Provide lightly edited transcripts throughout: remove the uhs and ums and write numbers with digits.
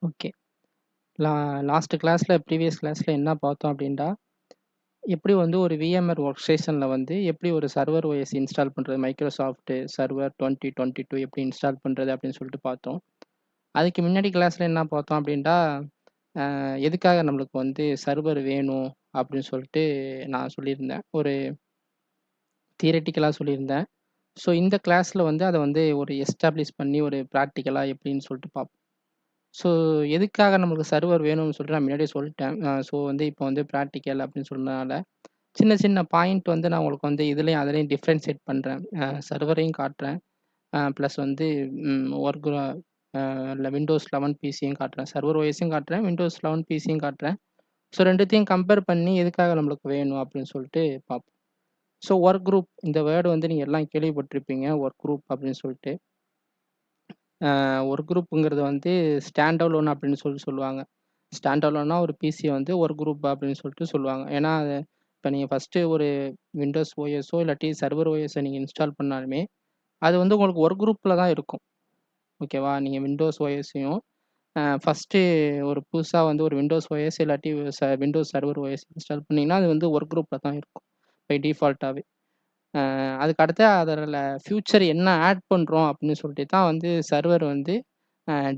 Okay. லா last கிளாஸ்ல previous கிளாஸ்ல என்ன பார்த்தோம் அப்படின்டா, எப்படி வந்து ஒரு விஎம்ஆர் ஒர்க் ஸ்டேஷன்ல வந்து எப்படி ஒரு சர்வர் ஓஎஸ் இன்ஸ்டால் பண்றது, மைக்ரோசாஃப்ட் சர்வர் 2022 எப்படி இன்ஸ்டால் பண்றது அப்படின்னு சொல்லிட்டு பார்த்தோம். அதுக்கு முன்னாடி கிளாஸ்ல என்ன பார்த்தோம் அப்படின்டா, எதுக்காக நம்மளுக்கு வந்து சர்வர் வேணும் அப்படின்னு சொல்லிட்டு நான் சொல்லியிருந்தேன். ஒரு தியரட்டிக்கலா சொல்லியிருந்தேன். ஸோ இந்த கிளாஸ்ல வந்து அத வந்து ஒரு எஸ்டாப்ளிஷ் பண்ணி ஒரு பிராக்டிகலா எப்படின்னு சொல்லிட்டு பார்ப்போம். ஸோ எதுக்காக நமக்கு சர்வர் வேணும்னு சொல்லிட்டு நான் முன்னாடியே சொல்லிட்டேன். ஸோ வந்து இப்போ வந்து பிராக்டிகல் அப்படின்னு சொன்னனால, சின்ன சின்ன பாயிண்ட் வந்து நான் உங்களுக்கு வந்து இதுலயும், அதுலயும் டிஃபரன்ஷியேட் பண்றேன். சர்வரையும் காட்டுறேன். ப்ளஸ் வந்து ஒர்க் இல்ல விண்டோஸ் 11 பிசியும் காட்டுறேன். சர்வர் ஓஎஸையும் காட்டுறேன். விண்டோஸ் 11 பிசியும் காட்டுறேன். ஸோ 2த்தையும் கம்பேர் பண்ணி எதுக்காக நம்மளுக்கு வேணும் அப்படின்னு சொல்லிட்டு பார்ப்போம். ஸோ ஒர்க் குரூப் இந்த வேர்ட் வந்து நீங்க எல்லாம் கேள்விப்பட்டிருப்பீங்க. ஒர்க் குரூப் அப்படின்னு சொல்லிட்டு. ஒர்க் குரூப்புங்கிறது வந்து ஸ்டாண்ட் அலோன் அப்படின்னு சொல்லுவாங்க. ஸ்டாண்ட் அலோன்னா ஒரு பிசிய வந்து ஒர்க் குரூப் அப்படின்னு சொல்லிட்டு சொல்லுவாங்க. ஏன்னா, அது இப்ப நீங்க ஃபர்ஸ்ட்டு ஒரு விண்டோஸ் ஓஎஸோ இல்லாட்டி சர்வர் ஓஎஸ நீங்க இன்ஸ்டால் பண்ணாலுமே, அது வந்து உங்களுக்கு ஒர்க் குரூப்ல தான் இருக்கும். ஓகேவா? நீங்க விண்டோஸ் ஓஎஸையும் ஃபர்ஸ்ட்டு ஒரு புதுசா வந்து ஒரு விண்டோஸ் ஓஎஸ் இல்லாட்டி விண்டோஸ் சர்வர் ஓஎஸ் இன்ஸ்டால் பண்ணீங்கன்னா, அது வந்து ஒர்க் குரூப்ல தான் இருக்கும். பை டிஃபால்ட்டாவே. அதுக்கு அடுத்து அதில ஃபியூச்சர் என்ன ஆட் பண்றோம் அப்படின்னு சொல்லிட்டு தான் வந்து சர்வர் வந்து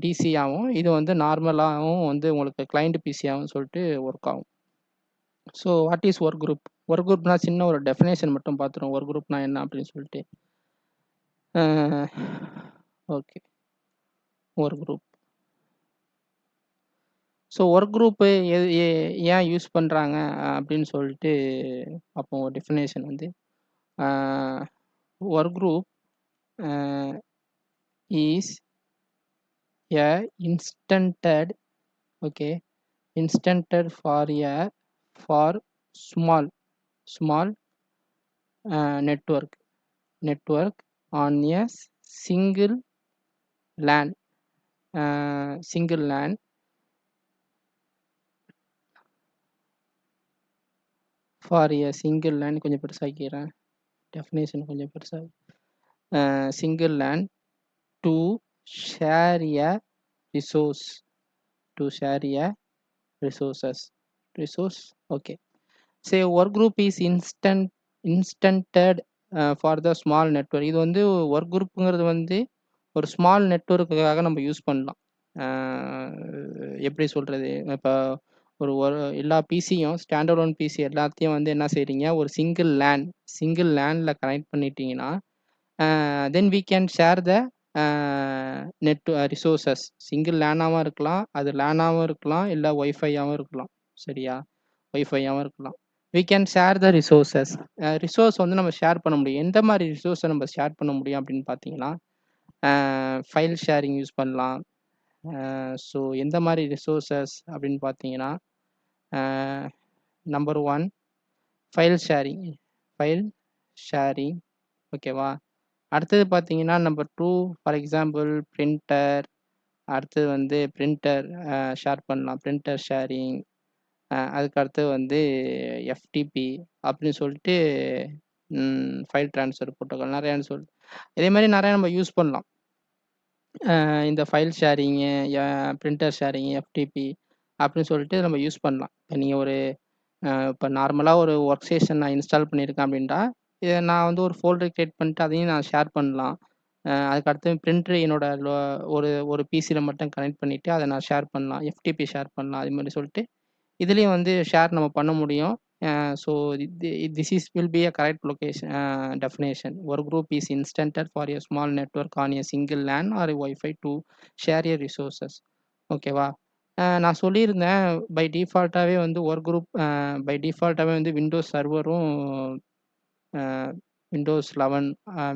டிசியாவும், இது வந்து நார்மலாவும் வந்து உங்களுக்கு கிளையன்ட் பிசியாவும் சொல்லிட்டு ஒர்க் ஆகும். So what is work group? Work குரூப்னா சின்ன ஒரு டெஃபினேஷன் மட்டும் பார்த்துருவோம். ஒர்க் குரூப்னா என்ன அப்படின்னு சொல்லிட்டு. Okay. Work group. So work group ஏன் யூஸ் பண்றாங்க அப்படின்னு சொல்லிட்டு பார்ப்போம். ஒரு டெஃபினேஷன் வந்து. Work group is a instantiated okay instanted for small network on a single LAN for a single LAN கொஞ்சம் பெருசாக்கிறேன் டெஃபினேஷன் கொஞ்சம் பெருசா single LAN to share a resource resource okay. Say work group is instanted for the small network. இது வந்து work குரூப்புங்கிறது வந்து ஒரு small நெட்வொர்க்குக்காக நம்ம use பண்ணலாம். எப்படி சொல்றது? இப்போ ஒரு எல்லா பிசியும் ஸ்டாண்ட் அலோன் பிசி எல்லாத்தையும் வந்து என்ன செய்றீங்க? ஒரு சிங்கிள் லேன்ல கனெக்ட் பண்ணிட்டீங்கன்னா, then we can share the resources. Single லேனாவும் இருக்கலாம், அது லேனாவும் இருக்கலாம், இல்ல ஒய்ஃபையாவும் இருக்கலாம். சரியா? ஒய்ஃபையாவும் இருக்கலாம். We can share the resources. Resource வந்து நம்ம ஷேர் பண்ண முடியும். எந்த மாரி ரிசோர்ஸ நம்ம ஷேர் பண்ண முடியும் அப்படின்னு பார்த்தீங்கன்னா, ஃபைல் ஷேரிங் யூஸ் பண்ணலாம். ஸோ எந்த மாரி ரிசோர்ஸஸ் அப்படின்னு பார்த்தீங்கன்னா, நம்பர் 1 ஃபைல் ஷேரிங் ஓகேவா? அடுத்தது பார்த்தீங்கன்னா, நம்பர் 2 ஃபார் எக்ஸாம்பிள் பிரிண்டர். அடுத்தது வந்து பிரிண்டர் ஷேர் பண்ணலாம். Printer sharing. அதுக்கு அடுத்தது வந்து எஃப்டிபி அப்படின்னு சொல்லிட்டு ஃபைல் ட்ரான்ஸ்ஃபர் புரோட்டோகால் நெறையான்னு இதே மாரி நெறையா நம்ம யூஸ் பண்ணலாம். இந்த file sharing, printer sharing, FTP அப்படின்னு சொல்லிட்டு நம்ம யூஸ் பண்ணலாம். இப்போ நீங்க ஒரு இப்போ நார்மலா ஒரு ஒர்க் ஸ்டேஷன் நான் இன்ஸ்டால் பண்ணியிருக்கேன் அப்படின்ட்டா, இத நான் வந்து ஒரு ஃபோல்டர் கிரியேட் பண்ணிட்டு அதையும் நான் ஷேர் பண்ணலாம். அதுக்கு அடுத்து பிரிண்டர் என்னோட ஒரு பிசில மட்டும் கனெக்ட் பண்ணிட்டு அத நான் ஷேர் பண்ணலாம். எஃப்டிபி ஷேர் பண்ணலாம். அது மாரி சொல்லிட்டு இதுலயும் வந்து ஷேர் நம்ம பண்ண முடியும். So this will be a correct location definition. Work group is instanted for a small network on a single LAN or a Wi-Fi to share your resources. ஓகேவா? நான் சொல்லியிருந்தேன் பை டிஃபால்ட்டாவே வந்து ஒர்க் குரூப் பை டிஃபால்ட்டாவே வந்து Windows சர்வரும் Windows 11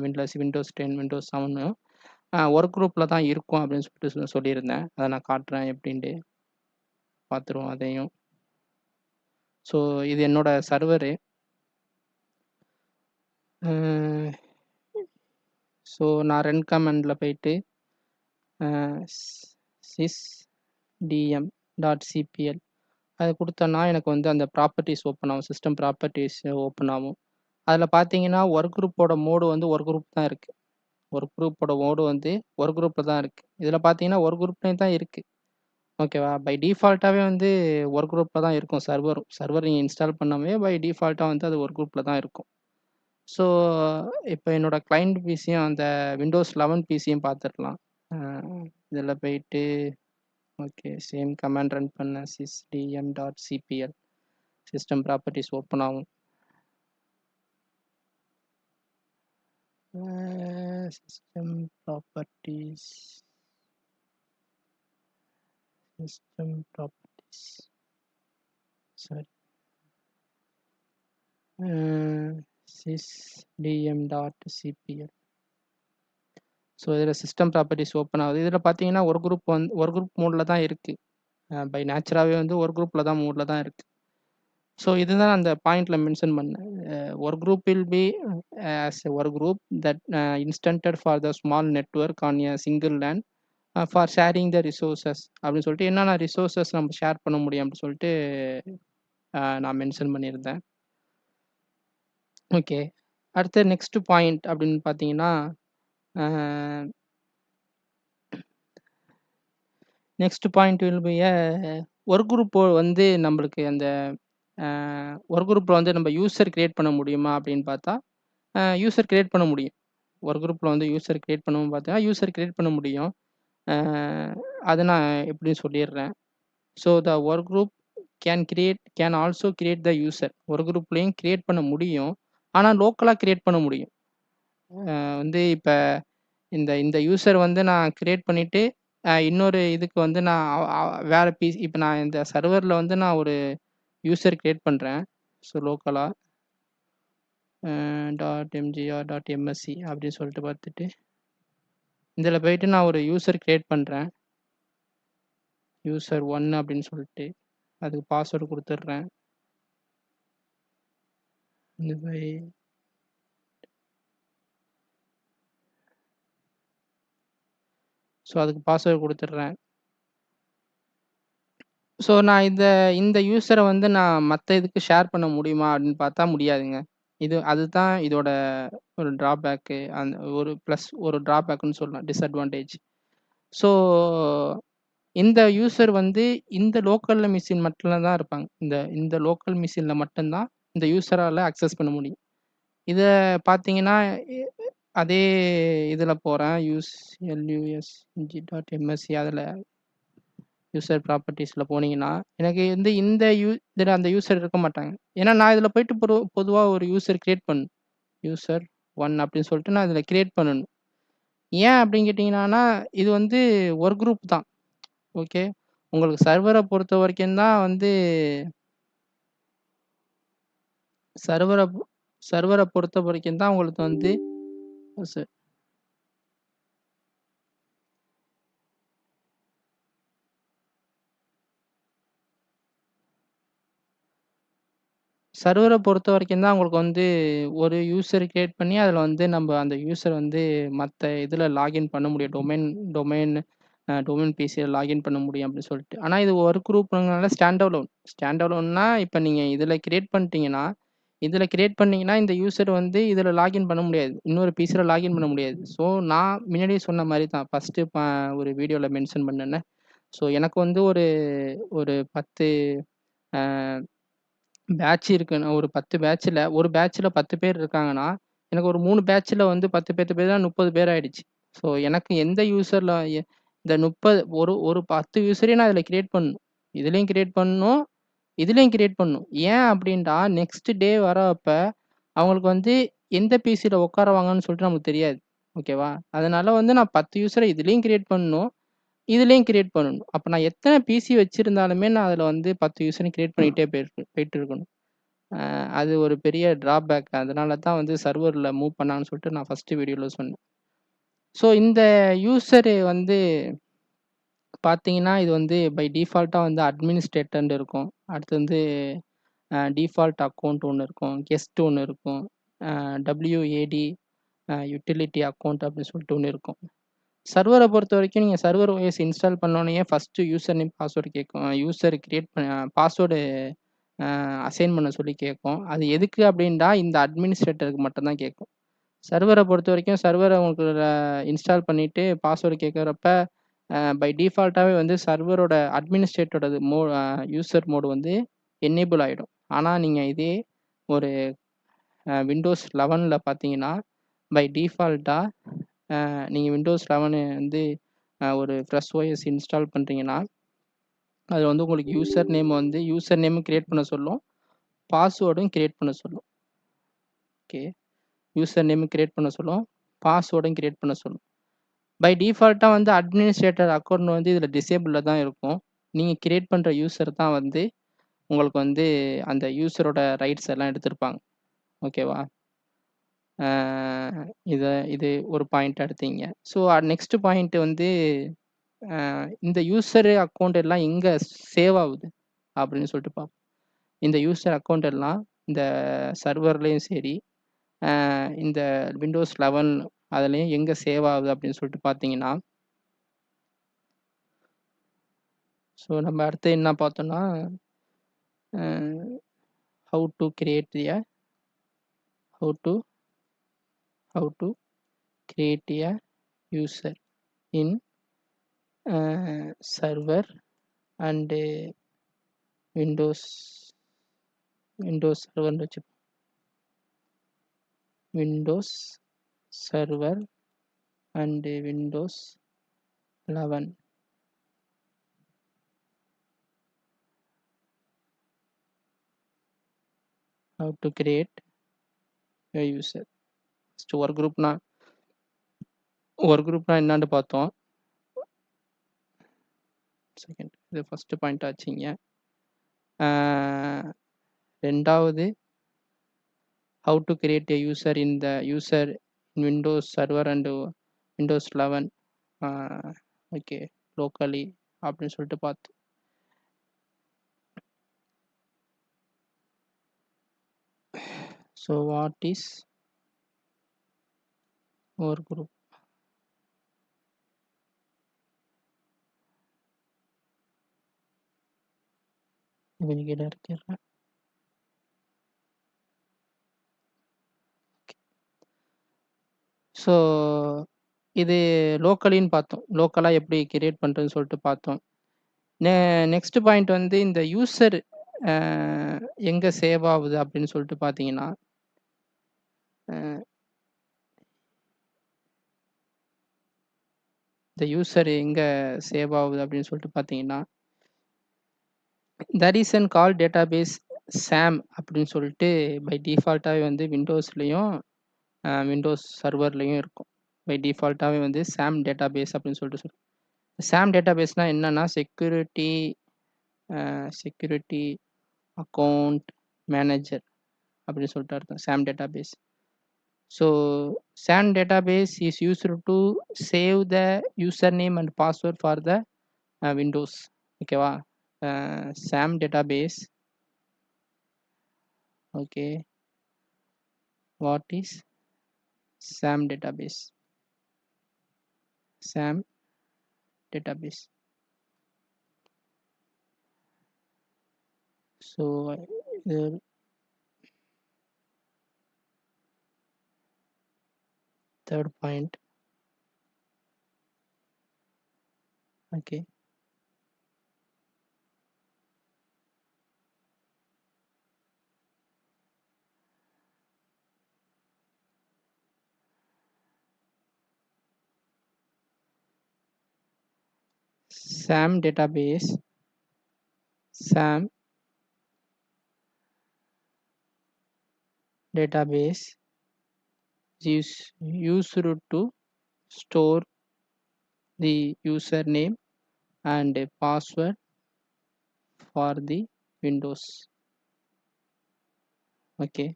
Windows 10, Windows 7 work குரூப்ல தான் இருக்கும் அப்படின்னு சொல்லிட்டு சொல்லியிருந்தேன். அத நான் காட்டுறேன் எப்படின்ட்டு. பார்த்துருவோம் அதையும். ஸோ இது என்னோட சர்வரு. ஸோ நான் ரன் கமாண்ட்ல போயிட்டு sysdm.cpl அது குடுத்தேன்னா எனக்கு வந்து அந்த ப்ராப்பர்ட்டீஸ் ஓப்பன் ஆகும். சிஸ்டம் ப்ராப்பர்ட்டீஸ் ஓப்பன் ஆகும். அதில பார்த்தீங்கன்னா, ஒர்க் குரூப்போட மோடு வந்து ஒர்க் குரூப் தான் இருக்கு. ஒர்க் குரூப்போட மோடு வந்து ஒர்க் குரூப்ல தான் இருக்கு. இதில பார்த்தீங்கன்னா, ஒர்க் குரூப்லயும் தான் இருக்கு. ஓகேவா? பை டிஃபால்ட்டாவே வந்து ஒர்க் குரூப்ல தான் இருக்கும் சர்வரும். சர்வர் நீங்க இன்ஸ்டால் பண்ணாமயே பை டிஃபால்ட்டா வந்து அது ஒர்க் குரூப்ல தான் இருக்கும். ஸோ, இப்ப என்னோட கிளையண்ட் பிசியும் அந்த விண்டோஸ் 11 பிசியும் பார்த்துரலாம். அ இதில போயிட்டு ஓகே சேம் கமாண்ட் ரன் பண்ண sysdm.cpl சிஸ்டம் ப்ராப்பர்ட்டீஸ் ஓப்பன் ஆகும். System properties sorry. sysdm.cpl. So, இதில சிஸ்டம் ப்ராப்பர்ட்டீஸ் ஓப்பன் ஆகுது. இதில பார்த்தீங்கன்னா, ஒரு குரூப் மோட்ல தான் இருக்கு. பை நேச்சராவே வந்து ஒரு குரூப்ல தான் மோட்ல தான் இருக்கு. ஸோ, இதுதான் அந்த பாயிண்ட்ல மென்ஷன் பண்ணேன். Work group will be as a work group that instantiated for the small network on a single LAN for sharing the resources அப்படின்னு சொல்லிட்டு என்னென்ன ரிசோர்ஸஸ் நம்ம ஷேர் பண்ண முடியும் அப்படின்னு சொல்லிட்டு நான் மென்ஷன் பண்ணியிருந்தேன். ஓகே. அடுத்து நெக்ஸ்ட் பாயிண்ட் அப்படின்னு பார்த்தீங்கன்னா, next point will be work group வந்து நம்மளுக்கு அந்த ஒர்க் குரூப்ல வந்து நம்ம யூசர் கிரியேட் பண்ண முடியுமா அப்படின்னு பார்த்தா, யூசர் கிரியேட் பண்ண முடியும். ஒர்க் குரூப்ல வந்து யூசர் கிரியேட் பண்ணவும் பார்த்தீங்கன்னா, யூசர் கிரியேட் பண்ண முடியும். அது நான் எப்படின்னு சொல்லிடுறேன். So the work group can also create the user. Work குரூப்லேயும் கிரியேட் பண்ண முடியும். ஆனால் லோக்கலாக கிரியேட் பண்ண முடியும். வந்து இப்போ இந்த இந்த யூசர் வந்து நான் கிரியேட் பண்ணிவிட்டு இன்னொரு இதுக்கு வந்து நான் வேறு பிசி இப்போ நான் இந்த சர்வரில் வந்து நான் ஒரு யூசர் கிரியேட் பண்ணுறேன். ஸோ லோக்கலாக .mgr.msc அப்படின்னு சொல்லிட்டு பார்த்துட்டு இதில் போயிட்டு நான் ஒரு யூசர் கிரியேட் பண்ணுறேன். யூசர் 1 அப்படின்னு சொல்லிட்டு அதுக்கு பாஸ்வேர்டு கொடுத்துட்றேன். இந்த மாதிரி ஸோ அதுக்கு பாஸ்வேர்டு கொடுத்துட்றேன். ஸோ நான் இந்த யூசரை வந்து நான் மற்ற இதுக்கு ஷேர் பண்ண முடியுமா அப்படின்னு பார்த்தா முடியாதுங்க. அதுதான் இதோட ஒரு ட்ராபேக்கு. அந்த ஒரு ப்ளஸ் ஒரு ட்ராபேக்குன்னு சொல்லலாம். டிஸ்அட்வான்டேஜ். ஸோ இந்த யூசர் வந்து இந்த லோக்கல் மிஷின் மட்டும் தான் இருப்பாங்க. இந்த லோக்கல் மிஷின்ல மட்டும் தான் இந்த யூசரால அக்சஸ் பண்ண முடியும். இத பார்த்தீங்கன்னா, அதே இதில போறேன். lusng.msc அதில யூசர் ப்ராப்பர்ட்டீஸ்ல போனீங்கன்னா, எனக்கு வந்து இதில அந்த யூசர் இருக்க மாட்டாங்க. ஏன்னா நான் இதில போயிட்டு பொதுவா ஒரு யூசர் கிரியேட் பண்ணணும். யூசர் 1 அப்படின்னு சொல்லிட்டு நான் இதில கிரியேட் பண்ணணும். ஏன் அப்படின்னு கேட்டீங்கன்னா, இது வந்து ஒரு குரூப் தான். ஓகே. உங்களுக்கு சர்வர பொறுத்த வரைக்கும் தான் வந்து சர்வர சர்வர பொறுத்த வரைக்கும் தான் உங்களுக்கு வந்து ச சர்வர பொறுத்த வரைக்கும் தான் உங்களுக்கு வந்து ஒரு யூசர் கிரியேட் பண்ணி அதில வந்து நம்ம அந்த யூசர் வந்து மத்த இதில லாகின் பண்ண முடியும். டொமைன் பிசில லாகின் பண்ண முடியும் அப்படின்னு சொல்லிட்டு. ஆனா இது ஒர்க் குரூப்ங்கிறனால ஸ்டாண்ட் அலோன். ஸ்டாண்ட் அலோன்னா இப்ப நீங்க இதில கிரியேட் பண்ணிட்டீங்கன்னா, இந்த யூசர் வந்து இதில லாகின் பண்ண முடியாது. இன்னொரு பிசில லாகின் பண்ண முடியாது. ஸோ நான் முன்னாடியே சொன்ன மாரி தான். ஃபர்ஸ்ட்டு ஒரு வீடியோல மென்ஷன் பண்ணேன்ல. ஸோ எனக்கு வந்து ஒரு ஒரு 10 அ பேட்ச் இருக்குன்னா, ஒரு 10 பேட்ச்ல ஒரு பேட்ச்ல 10 பேர் இருக்காங்கன்னா, எனக்கு ஒரு 3 பேட்ச்ல வந்து 10 பேர் தான் 30 பேர் ஆயிடுச்சு. ஸோ எனக்கு எந்த யூசர்ல இந்த 30 ஒரு 10 யூசரையும் நான் இதில கிரியேட் பண்ணணும். இதுலயும் கிரியேட் பண்ணணும், இதுலயும் கிரியேட் பண்ணணும். ஏன் அப்டின்டா நெக்ஸ்ட் டே வரப்ப அவங்களுக்கு வந்து எந்த பிசில உட்காருவாங்கன்னு சொல்லிட்டு நமக்கு தெரியாது. ஓகேவா? அதனால வந்து நான் 10 யூசர இதுலயும் கிரியேட் பண்ணணும், இதுலயும் கிரியேட் பண்ணணும். அப்ப நான் எத்தன பிசி வச்சிருந்தாலுமே நான் அதில வந்து 10 யூசரையும் கிரியேட் பண்ணிட்டே போயிட்டு இருக்கணும். அது ஒரு பெரிய ட்ராபேக். அதனால தான் வந்து சர்வர்ல மூவ் பண்ணாங்கன்னு சொல்லிட்டு நான் ஃபர்ஸ்ட் வீடியோல சொன்னேன். ஸோ இந்த யூசரு வந்து பார்த்தீங்கன்னா, இது வந்து பை டிஃபால்ட்டா வந்து அட்மினிஸ்ட்ரேட்டர்ன்னு இருக்கும். அடுத்து வந்து டிஃபால்ட் அக்கவுண்ட் ஒண்ணு இருக்கும். கெஸ்ட் ஒண்ணு இருக்கும். WAD யுட்டிலிட்டி அக்கவுண்ட் அப்படின்னு சொல்லிட்டு ஒண்ணு இருக்கும். சர்வர பொறுத்தவரைக்கும் நீங்க சர்வர் OS இன்ஸ்டால் பண்ணோனயே ஃபர்ஸ்ட்டு யூசர் நேம், பாஸ்வேர்ட் கேட்கும். யூசர் கிரியேட் பாஸ்வேர்டு அசைன் பண்ண சொல்லி கேட்கும். அது எதுக்கு அப்படின்டா இந்த அட்மினிஸ்ட்ரேட்டருக்கு மட்டும் தான் கேட்கும். சர்வர பொறுத்தவரைக்கும் சர்வர உங்களுக்கு இன்ஸ்டால் பண்ணிட்டு பாஸ்வேர்ட் கேட்கறப்ப பை டிஃபால்ட்டாவே வந்து சர்வரோட அட்மினிஸ்ட்ரேட்டரோடது யூசர் மோடு வந்து எனேபிள் ஆயிடும். ஆனா, நீங்க இதே ஒரு விண்டோஸ் 11ல பார்த்தீங்கன்னா, பை டிஃபால்ட்டா நீங்க விண்டோஸ் 11 வந்து ஒரு ஃப்ரெஷ் ஓஎஸ் இன்ஸ்டால் பண்றீங்கன்னா, அது வந்து உங்களுக்கு யூசர் நேமும் கிரியேட் பண்ண சொல்லும். பாஸ்வேர்டும் கிரியேட் பண்ண சொல்லும். ஓகே. யூசர் நேமும் கிரியேட் பண்ண சொல்லும். பாஸ்வேர்டும் கிரியேட் பண்ண சொல்லும். பை டிஃபால்ட்டா வந்து அட்மினிஸ்ட்ரேட்டர் அக்கவுண்ட் வந்து இதில டிசேபிள்ல தான் இருக்கும். நீங்க கிரியேட் பண்ற யூசர் தான் வந்து உங்களுக்கு வந்து அந்த யூசரோட ரைட்ஸ் எல்லாம் எடுத்திருப்பாங்க. ஓகேவா? அ இது ஒரு பாயிண்ட் எடுத்தீங்க. ஸோ நெக்ஸ்ட் பாயிண்ட் வந்து இந்த யூசர் அக்கவுண்ட் எல்லாம் எங்க சேவ் ஆகுது அப்படின்னு சொல்லிட்டு பார்ப்போம். இந்த யூசர் அக்கவுண்ட் எல்லாம் இந்த சர்வர்லயும் சரி, இந்த விண்டோஸ் 11 அதுலயும் எங்க சேவ் ஆகுது அப்படின்னு சொல்லிட்டு பார்த்தீங்கன்னா, ஸோ நம்ம அடுத்து என்ன பார்த்தோம்னா, how to create a user in server and Windows server வச்சு Windows server and Windows 11. How to create a user. First ஒரு குரூப்னா என்னன்னு பார்த்தோம். செகண்ட் இது ஃபர்ஸ்ட் பாயிண்ட் ஆச்சுங்க. ரெண்டாவது how to create a user in Windows server and Windows 11 okay locally அப்படின்னு சொல்லிட்டு பார்த்தோம். ஸோ வாட் இஸ் ஒரு குரூப்? கீழே இருக்கிறேன். ஸோ இது லோக்கலின்னு பார்த்தோம். லோக்கலாக எப்படி கிரியேட் பண்ணுறதுன்னு சொல்லிட்டு பார்த்தோம். நெக்ஸ்ட் பாயிண்ட் வந்து இந்த யூசர் எங்கே சேவ் ஆகுது அப்படின்னு சொல்லிட்டு பார்த்தீங்கன்னா, இந்த யூசர் எங்கே சேவ் ஆகுது அப்படின்னு சொல்லிட்டு பார்த்தீங்கன்னா, there is an call database SAM அப்படின்னு சொல்லிட்டு பை டிஃபால்ட்டாகவே வந்து விண்டோஸ்லேயும் விண்டோஸ் சர்வர்லேயும் இருக்கும். பை டிஃபால்ட்டாகவே வந்து SAM டேட்டாபேஸ் அப்படின்னு சொல்லிட்டு சொல்லுவோம். SAM டேட்டாபேஸ்னால் என்னென்னா செக்யூரிட்டி அக்கௌண்ட் மேனேஜர் அப்படின்னு சொல்லிட்டு அர்த்தம் SAM database. So SAM database is used to save the username and password for the Windows. ஓகேவா? SAM database. Okay. What is SAM database? SAM database. So third point. Okay. SAM database is used to store the username and password for the Windows. Okay.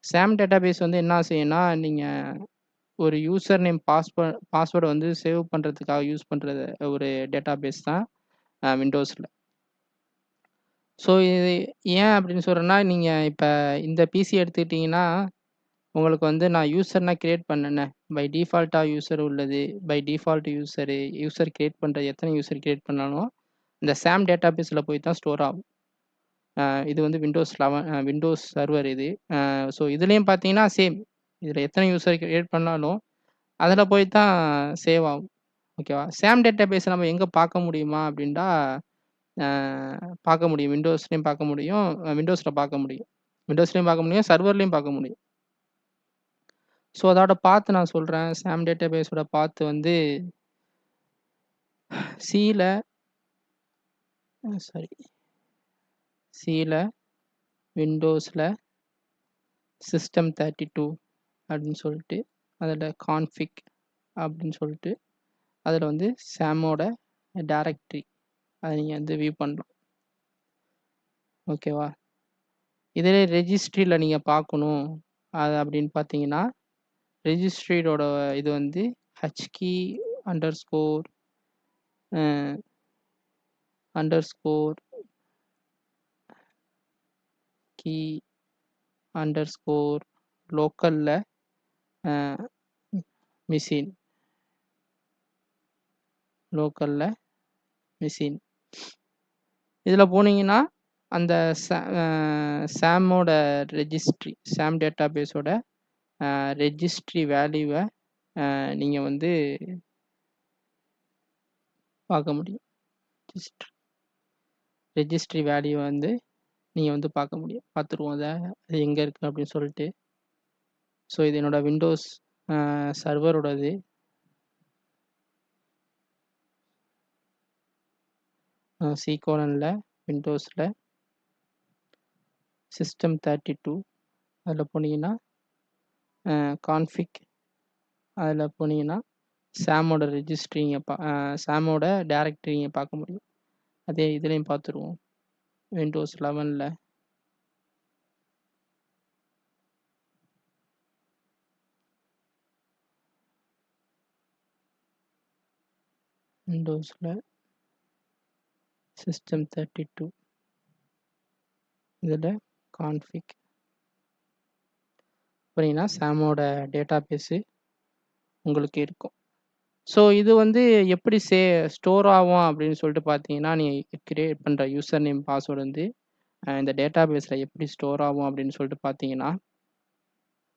SAM database வந்து என்ன செய்யும்னா, நீங்கள் ஒரு user name பாஸ்வேர்டை வந்து save பண்ணுறதுக்காக use பண்ணுறது ஒரு டேட்டாபேஸ் தான் விண்டோஸில். ஸோ இது ஏன் அப்படின்னு சொல்கிறேன்னா, நீங்கள் இப்போ இந்த பிசி எடுத்துக்கிட்டிங்கன்னா, உங்களுக்கு வந்து நான் யூசர்னா கிரியேட் பண்ணேனே, பை டிஃபால்ட்டாக யூசர் உள்ளது. பை டிஃபால்ட் யூசர் கிரியேட் பண்ணுறது எத்தனை யூசர் கிரியேட் பண்ணாலும் இந்த SAM டேட்டாபேஸில் போய் தான் ஸ்டோர் ஆகும். இது வந்து விண்டோஸ் சர்வர் இது. ஸோ இதுலேயும் பார்த்தீங்கன்னா சேம். இதில் எத்தனை யூசர் கிரியேட் பண்ணாலும் அதில் போய் தான் சேவ் ஆகும். ஓகேவா? சாம் டேட்டாபேஸ் நம்ம எங்க பார்க்க முடியுமா அப்படின்டா, பார்க்க முடியும். விண்டோஸ்லயும் பார்க்க முடியும். விண்டோஸ்ல பார்க்க முடியும். விண்டோஸ்லயும் பார்க்க முடியும். சர்வர்லயும் பார்க்க முடியும். ஸோ அதோட பாத் நான் சொல்றேன். சாம் டேட்டாபேஸோட பாத் வந்து சில சாரி சில விண்டோஸ்ல சிஸ்டம் 32 அப்படின்னு சொல்லிட்டு, அதில் கான்ஃபிக் அப்படின்னு சொல்லிட்டு, அதில் வந்து சாமோட டைரக்டரி அதை நீங்கள் வந்து வியூ பண்ணலாம். ஓகேவா? இதிலே ரெஜிஸ்ட்ரியில் நீங்கள் பார்க்கணும் அது அப்படின்னு பார்த்தீங்கன்னா, ரெஜிஸ்ட்ரியோட இது வந்து ஹச்கி அண்டர்ஸ்கோர் அண்டர்ஸ்கோர் கீ அண்டர்ஸ்கோர் லோக்கலில் மிஷின் லோக்கலில் மிஷின் இதில் போனீங்கன்னா அந்த சாமோட ரெஜிஸ்ட்ரி சாம் டேட்டாபேஸோட ரெஜிஸ்ட்ரி வேல்யூவை நீங்கள் வந்து பார்க்க முடியும். ரெஜிஸ்ட்ரி வேல்யூ வந்து நீங்கள் வந்து பார்க்க முடியும். பார்த்துருவோம் அது எங்கே இருக்குது அப்படின்னு சொல்லிட்டு. ஸோ இது என்னோட விண்டோஸ் சர்வரோடது. C:'ல் விண்டோஸில் சிஸ்டம் 32 அதில் போனீங்கன்னா கான்ஃபிக் அதில் போனீங்கன்னா சாமோட ரெஜிஸ்ட்ரி சாமோட டைரக்டரி நீங்கள் பார்க்க முடியும். அதே இதுலேயும் பார்த்துருவோம். விண்டோஸ் 11ல் விண்டோஸில் சிஸ்டம் 32 இதில் கான்ஃபிக் அப்படின்னா சாமோட டேட்டாபேஸு உங்களுக்கு இருக்கும். ஸோ இது வந்து எப்படி ஸ்டோர் ஆகும் அப்படின்னு சொல்லிட்டு பார்த்தீங்கன்னா, நீங்கள் கிரியேட் பண்ணுற யூசர் நேம் பாஸ்வேர்டு வந்து இந்த டேட்டாபேஸில் எப்படி ஸ்டோர் ஆகும் அப்படின்னு சொல்லிட்டு பார்த்தீங்கன்னா,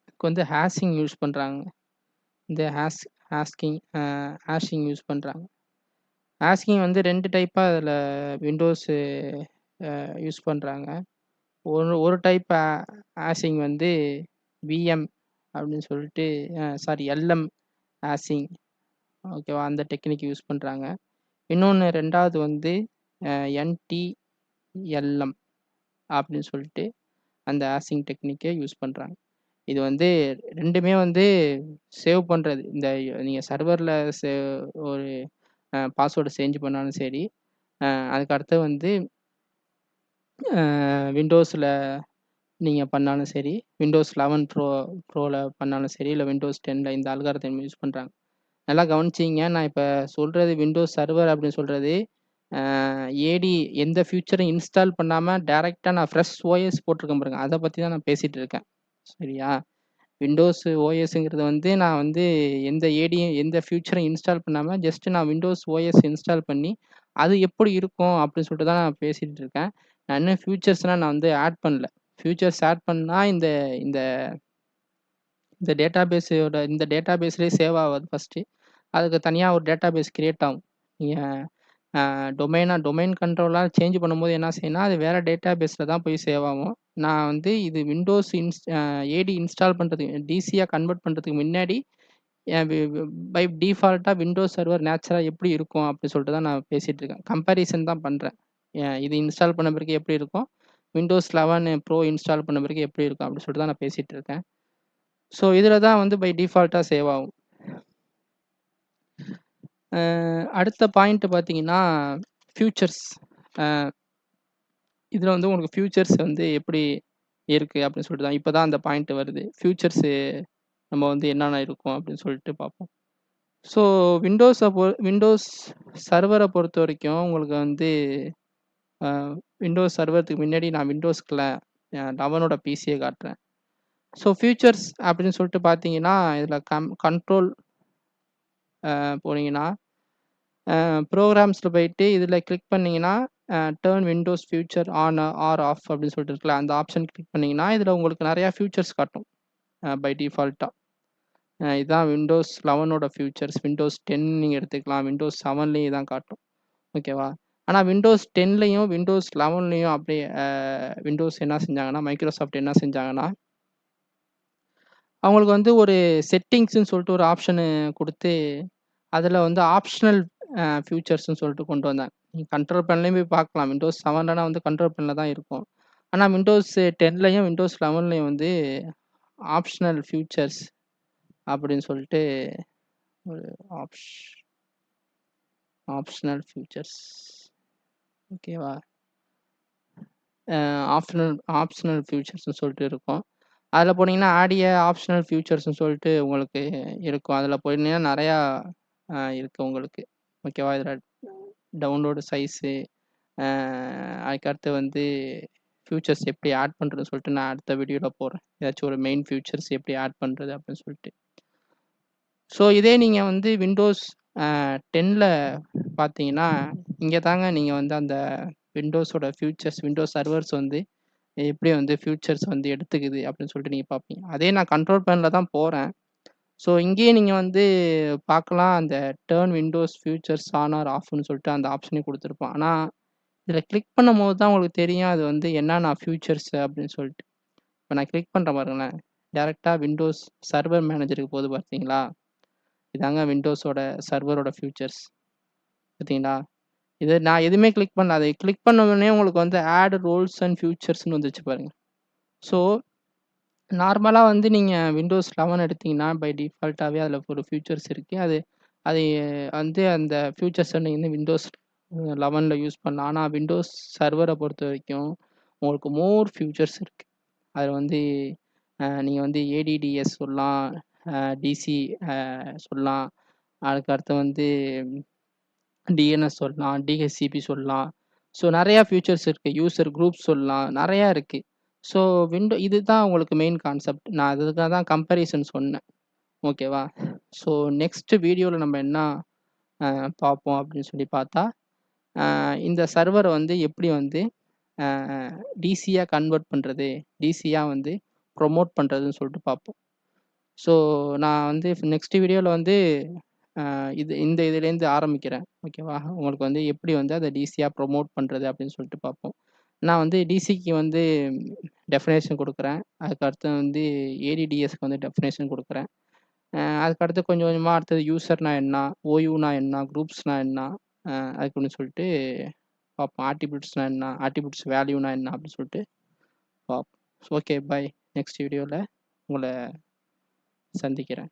இதுக்கு வந்து ஹேஷிங் யூஸ் பண்ணுறாங்க. இந்த ஹேஷிங் யூஸ் பண்ணுறாங்க. ஹேஷிங் வந்து 2 டைப்பாக அதில் விண்டோஸு யூஸ் பண்ணுறாங்க. ஒரு டைப் ஹேஷிங் வந்து விஎம் அப்படின்னு சொல்லிட்டு எல்எம் ஹேஷிங் ஓகேவா? அந்த டெக்னிக் யூஸ் பண்ணுறாங்க. இன்னொன்று 2வது வந்து என்டிஎல்எம் அப்படின்னு சொல்லிட்டு அந்த ஹேஷிங் டெக்னிக்கை யூஸ் பண்ணுறாங்க. இது வந்து 2மே வந்து சேவ் பண்ணுறது. இந்த நீங்கள் சர்வரில் ஒரு பாஸ்வேர்டு சேஞ்ச் பண்ணாலும் சரி, அதுக்கடுத்து வந்து விண்டோஸில் நீங்கள் பண்ணாலும் சரி, விண்டோஸ் 11 ப்ரோவில் பண்ணாலும் சரி, இல்லை விண்டோஸ் 10ல் இந்த அல்காரிதம் யூஸ் பண்ணுறாங்க. நல்லா கவனிச்சிங்க. நான் இப்போ சொல்கிறது விண்டோஸ் சர்வர் அப்படின்னு சொல்கிறது ஏடி எந்த ஃபியூச்சரும் இன்ஸ்டால் பண்ணாமல் டைரெக்டாக நான் ஃப்ரெஷ் ஓஎஸ் போட்டிருக்கேன் பாருங்க, அதை பற்றி தான் நான் பேசிகிட்டு இருக்கேன். சரியா? விண்டோஸ் ஓஎஸ்ங்கிறது வந்து நான் வந்து எந்த ஃபியூச்சரும் இன்ஸ்டால் பண்ணாமல் ஜஸ்ட்டு நான் விண்டோஸ் ஓஎஸ் இன்ஸ்டால் பண்ணி அது எப்படி இருக்கும் அப்படின்னு சொல்லிட்டு தான் நான் பேசிகிட்டு இருக்கேன். நான் இன்னும் ஃபியூச்சர்ஸ்லாம் நான் வந்து ஆட் பண்ணல. ஃபியூச்சர்ஸ் ஆட் பண்ணால் இந்த இந்த இந்த டேட்டாபேஸ்லேயே சேவ் ஆகாது ஃபஸ்ட்டு. அதுக்கு தனியாக ஒரு டேட்டாபேஸ் கிரியேட் ஆகும். நீங்கள் டொமைன் கண்ட்ரோலாக சேஞ்ச் பண்ணும்போது என்ன செய்யணும்னா, அது வேறு டேட்டாபேஸில் தான் போய் சேவ் ஆகும். நான் வந்து இது விண்டோஸ் ஏடி இன்ஸ்டால் பண்ணுறதுக்கு டிசியாக கன்வெர்ட் பண்ணுறதுக்கு முன்னாடி பை டிஃபால்ட்டாக விண்டோஸ் சர்வர் நேச்சுரலாக எப்படி இருக்கும் அப்படின்னு சொல்லிட்டு தான் நான் பேசிகிட்டு இருக்கேன். கம்பேரிசன் தான் பண்ணுறேன். இது இன்ஸ்டால் பண்ண பிறகு எப்படி இருக்கும், விண்டோஸ் 11 ப்ரோ இன்ஸ்டால் பண்ண பிறகு எப்படி இருக்கும் அப்படின்னு சொல்லிட்டு தான் நான் பேசிகிட்டு இருக்கேன். ஸோ இதில் தான் வந்து பை டிஃபால்ட்டாக சேவ் ஆகும். அடுத்த பாயிண்ட் பார்த்தீங்கன்னா ஃபியூச்சர்ஸ். இதில் வந்து உங்களுக்கு ஃபியூச்சர்ஸ் வந்து எப்படி இருக்குது அப்படின்னு சொல்லிட்டு தான் இப்போ தான் அந்த பாயிண்ட் வருது. ஃபியூச்சர்ஸு நம்ம வந்து என்னென்ன இருக்கும் அப்படின்னு சொல்லிட்டு பார்ப்போம். ஸோ விண்டோஸ் சர்வரை பொறுத்த வரைக்கும் உங்களுக்கு வந்து விண்டோஸ் சர்வருக்கு முன்னாடி நான் விண்டோஸ்கில் 11ஓட பிசியை காட்டுறேன். ஸோ ஃபியூச்சர்ஸ் அப்படின்னு சொல்லிட்டு பார்த்தீங்கன்னா இதில் கண்ட்ரோல் போனீங்கன்னா ப்ரோக்ராம்ஸில் போயிட்டு இதில் கிளிக் பண்ணிங்கன்னா turn Windows feature on or off அப்படின்னு சொல்லிட்டு இருக்குல்ல, அந்த ஆப்ஷன் கிளிக் பண்ணிங்கன்னா இதில் உங்களுக்கு நிறையா ஃபியூச்சர்ஸ் காட்டும் பை டிஃபால்ட்டாக. இதான் விண்டோஸ் 11ஓட ஃபியூச்சர்ஸ். விண்டோஸ் 10 நீங்க எடுத்துக்கலாம். விண்டோஸ் 7லயும் இதான் காட்டும். ஓகேவா? ஆனா விண்டோஸ் 10லயும், விண்டோஸ் 11லயும் அப்படியே விண்டோஸ் என்ன செஞ்சாங்கன்னா, மைக்ரோசாஃப்ட் என்ன செஞ்சாங்கன்னா, அவங்களுக்கு வந்து ஒரு செட்டிங்ஸ்ன்னு சொல்லிட்டு ஒரு ஆப்ஷனு குடுத்து, அதில வந்து ஆப்ஷனல் ஃபியூச்சர்ஸ்ன்னு சொல்லிட்டு கொண்டு வந்தாங்க. நீங்க கண்ட்ரோல் பேனல்லயும் போய் பார்க்கலாம். விண்டோஸ் 7லனா வந்து கண்ட்ரோல் பேனல்ல தான் இருக்கும். ஆனா விண்டோஸ் 10லயும், விண்டோஸ் 11லயும் வந்து ஆப்ஷனல் ஃபியூச்சர்ஸ் அப்படின்னு சொல்லிட்டு ஒரு ஆப்ஷ் ஆப்ஷனல் ஃபியூச்சர்ஸ் ஓகேவா? ஆப்ஷனல் ஆப்ஷனல் ஃபியூச்சர்ஸ்ன்னு சொல்லிட்டு இருக்கும். அதில போனீங்கன்னா, ஆப்ஷனல் ஃபியூச்சர்ஸ்ன்னு சொல்லிட்டு உங்களுக்கு இருக்கும். அதில போனீங்கன்னா நெறையா இருக்கு உங்களுக்கு. ஓகேவா? இதில டவுன்லோடு சைஸு, அ அதுக்கடுத்து வந்து ஃபியூச்சர்ஸ் எப்படி ஆட் பண்றதுன்னு சொல்லிட்டு நான் அடுத்த வீடியோல போடுறேன். ஏதாச்சும் ஒரு மெயின் ஃபியூச்சர்ஸ் எப்படி ஆட் பண்றது அப்படின்னு சொல்லிட்டு. ஸோ இதே நீங்க வந்து விண்டோஸ் 10ல பார்த்தீங்கன்னா, இங்க தாங்க நீங்க வந்து அந்த விண்டோஸோட ஃபியூச்சர்ஸ், விண்டோஸ் சர்வர்ஸ் வந்து எப்படி வந்து ஃபியூச்சர்ஸ் வந்து எடுத்துக்குது அப்படின்னு சொல்லிட்டு நீங்க பார்ப்பீங்க. அதே நான் கண்ட்ரோல் பேனல்ல தான் போறேன். ஸோ இங்கேயே நீங்க வந்து பார்க்கலாம். அந்த turn Windows features on or ஆஃப்ன்னு சொல்லிட்டு அந்த ஆப்ஷனே குடுத்துருப்பான். ஆனா, இதில கிளிக் பண்ணும்போது தான் உங்களுக்கு தெரியும் அது வந்து என்னென்ன ஃபியூச்சர்ஸ் அப்படின்னு சொல்லிட்டு. இப்ப நான் கிளிக் பண்றேன் பாருங்களேன். டைரக்ட்டா விண்டோஸ் சர்வர் மேனேஜருக்கு போகுது பார்த்தீங்களா? இதாங்க விண்டோஸோட சர்வரோட ஃபியூச்சர்ஸ். பார்த்தீங்களா? இது நான் எதுவுமே கிளிக் பண்ணல. அதை கிளிக் பண்ண உடனே உங்களுக்கு வந்து ஆட் ரோல்ஸ் அண்ட் ஃபியூச்சர்ஸ்ன்னு வந்துச்சு பாருங்க. ஸோ நார்மலா வந்து நீங்க விண்டோஸ் 11 எடுத்தீங்கன்னா, பை டிஃபால்ட்டாவே அதில ஒரு ஃபியூச்சர்ஸ் இருக்கு. அது அது வந்து அந்த ஃபியூச்சர்ஸ நீங்க வந்து விண்டோஸ் 11ல யூஸ் பண்ணலாம். ஆனா விண்டோஸ் சர்வர பொறுத்தவரைக்கும் உங்களுக்கு மோர் ஃபியூச்சர்ஸ் இருக்கு. அதில வந்து நீங்க வந்து ஏடிடிஎஸ் சொல்லலாம், டிசி சொல்லலாம். அதுக்கு அடுத்து வந்து டிஎன்எஸ் சொல்லலாம், டிஹெச்சிபி சொல்லலாம். ஸோ நெறையா ஃபியூச்சர்ஸ் இருக்கு. யூசர் குரூப்ஸ் சொல்லலாம். நெறையா இருக்கு. ஸோ இதுதான் உங்களுக்கு மெயின் கான்செப்ட். நான் அதுக்காக தான் கம்பேரிசன் சொன்னேன். ஓகேவா? ஸோ நெக்ஸ்ட் வீடியோல நம்ம என்ன பார்ப்போம் அப்படின்னு சொல்லி பார்த்தா, இந்த சர்வர வந்து எப்படி வந்து அ டிசியா கன்வெர்ட் பண்றது, டிசியா வந்து ப்ரமோட் பண்றதுன்னு சொல்லிட்டு பார்ப்போம். ஸோ நான் வந்து நெக்ஸ்ட் வீடியோல வந்து இந்த இதுலேருந்து ஆரம்பிக்கிறேன். ஓகேவா? உங்களுக்கு வந்து எப்படி வந்து அத டிசியா ப்ரமோட் பண்றது அப்படின்னு சொல்லிட்டு பார்ப்போம். நான் வந்து டிசிக்கு வந்து டெஃபினேஷன் குடுக்குறேன். அதுக்கு அடுத்து வந்து ஏடிடிஎஸ்க்கு வந்து டெஃபினேஷன் குடுக்குறேன். அதுக்கு அடுத்து கொஞ்சம் கொஞ்சமா அடுத்தது யூசர்னா என்ன? ஓயூனா என்ன? குரூப்ஸ்னா என்ன? அதுக்குன்னு சொல்லிட்டு பார்ப்போம். ஆட்ரிபியூட்ஸ்னா என்ன? ஆட்ரிபியூட்ஸ் வேல்யூனா என்ன? அப்படின்னு சொல்லிட்டு பார்ப்போம். Okay, by. நெக்ஸ்ட் வீடியோல உங்கள சந்திக்கிறேன்.